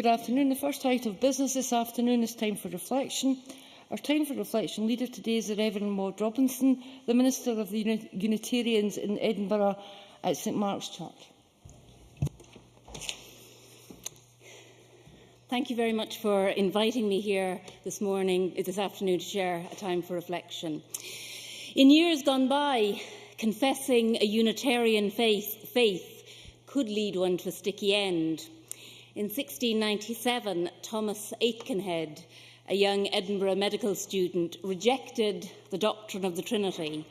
Good afternoon. The first item of business this afternoon is time for reflection. Our time for reflection leader today is the Reverend Maud Robinson, the Minister of the Unitarians in Edinburgh at St Mark's Church. Thank you very much for inviting me here this afternoon, to share a time for reflection. In years gone by, confessing a Unitarian faith could lead one to a sticky end. In 1697, Thomas Aikenhead, a young Edinburgh medical student, rejected the doctrine of the Trinity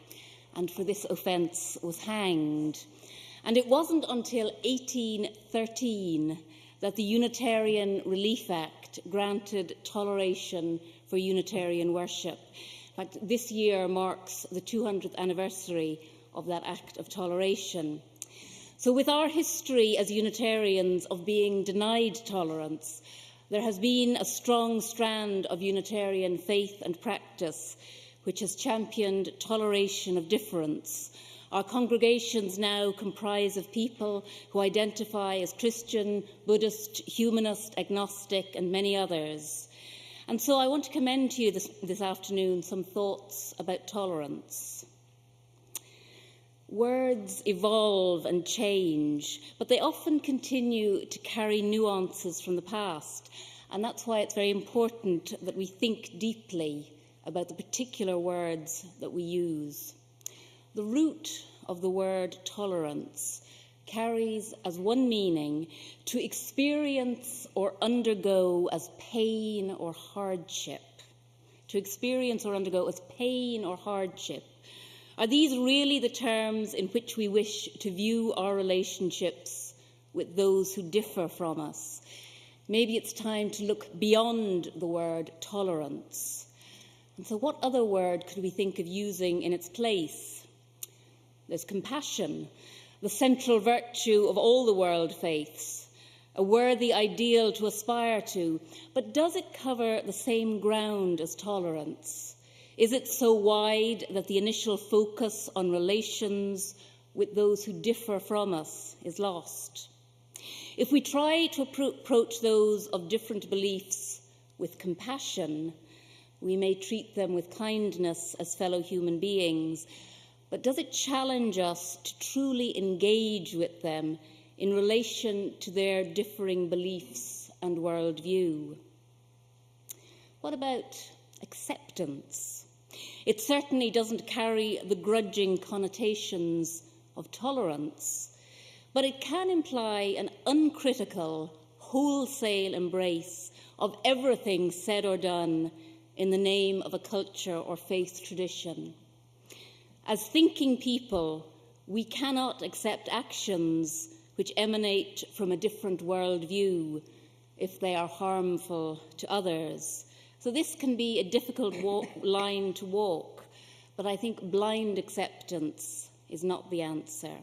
and for this offence was hanged. And it wasn't until 1813 that the Unitarian Relief Act granted toleration for Unitarian worship. In fact, this year marks the 200th anniversary of that act of toleration. So with our history as Unitarians of being denied tolerance, there has been a strong strand of Unitarian faith and practice which has championed toleration of difference. Our congregations now comprise of people who identify as Christian, Buddhist, humanist, agnostic, and many others. And so I want to commend to you this afternoon some thoughts about tolerance. Words evolve and change, but they often continue to carry nuances from the past, and that's why it's very important that we think deeply about the particular words that we use. The root of the word tolerance carries as one meaning to experience or undergo as pain or hardship. To experience or undergo as pain or hardship. Are these really the terms in which we wish to view our relationships with those who differ from us? Maybe it's time to look beyond the word tolerance. And so what other word could we think of using in its place? There's compassion, the central virtue of all the world faiths, a worthy ideal to aspire to, but does it cover the same ground as tolerance? Is it so wide that the initial focus on relations with those who differ from us is lost? If we try to approach those of different beliefs with compassion, we may treat them with kindness as fellow human beings, but does it challenge us to truly engage with them in relation to their differing beliefs and worldview? What about acceptance? It certainly doesn't carry the grudging connotations of tolerance, but it can imply an uncritical, wholesale embrace of everything said or done in the name of a culture or faith tradition. As thinking people, we cannot accept actions which emanate from a different worldview if they are harmful to others. So this can be a difficult line to walk, but I think blind acceptance is not the answer.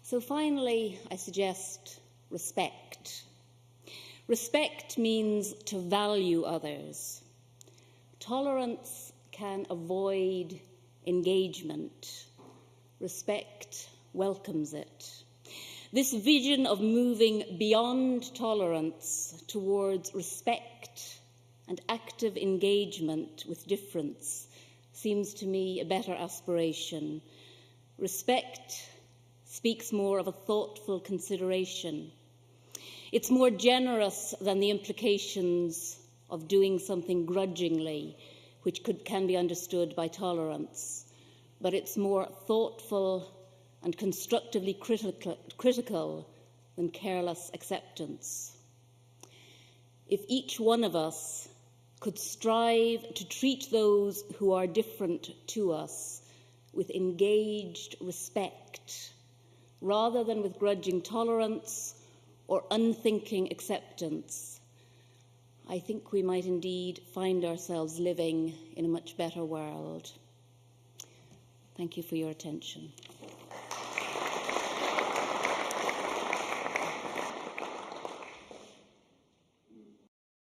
So finally, I suggest respect. Respect means to value others. Tolerance can avoid engagement. Respect welcomes it. This vision of moving beyond tolerance towards respect and active engagement with difference seems to me a better aspiration. Respect speaks more of a thoughtful consideration. It's more generous than the implications of doing something grudgingly, which can be understood by tolerance, but it's more thoughtful and constructively critical than careless acceptance. If each one of us could strive to treat those who are different to us with engaged respect, rather than with grudging tolerance or unthinking acceptance, I think we might indeed find ourselves living in a much better world. Thank you for your attention.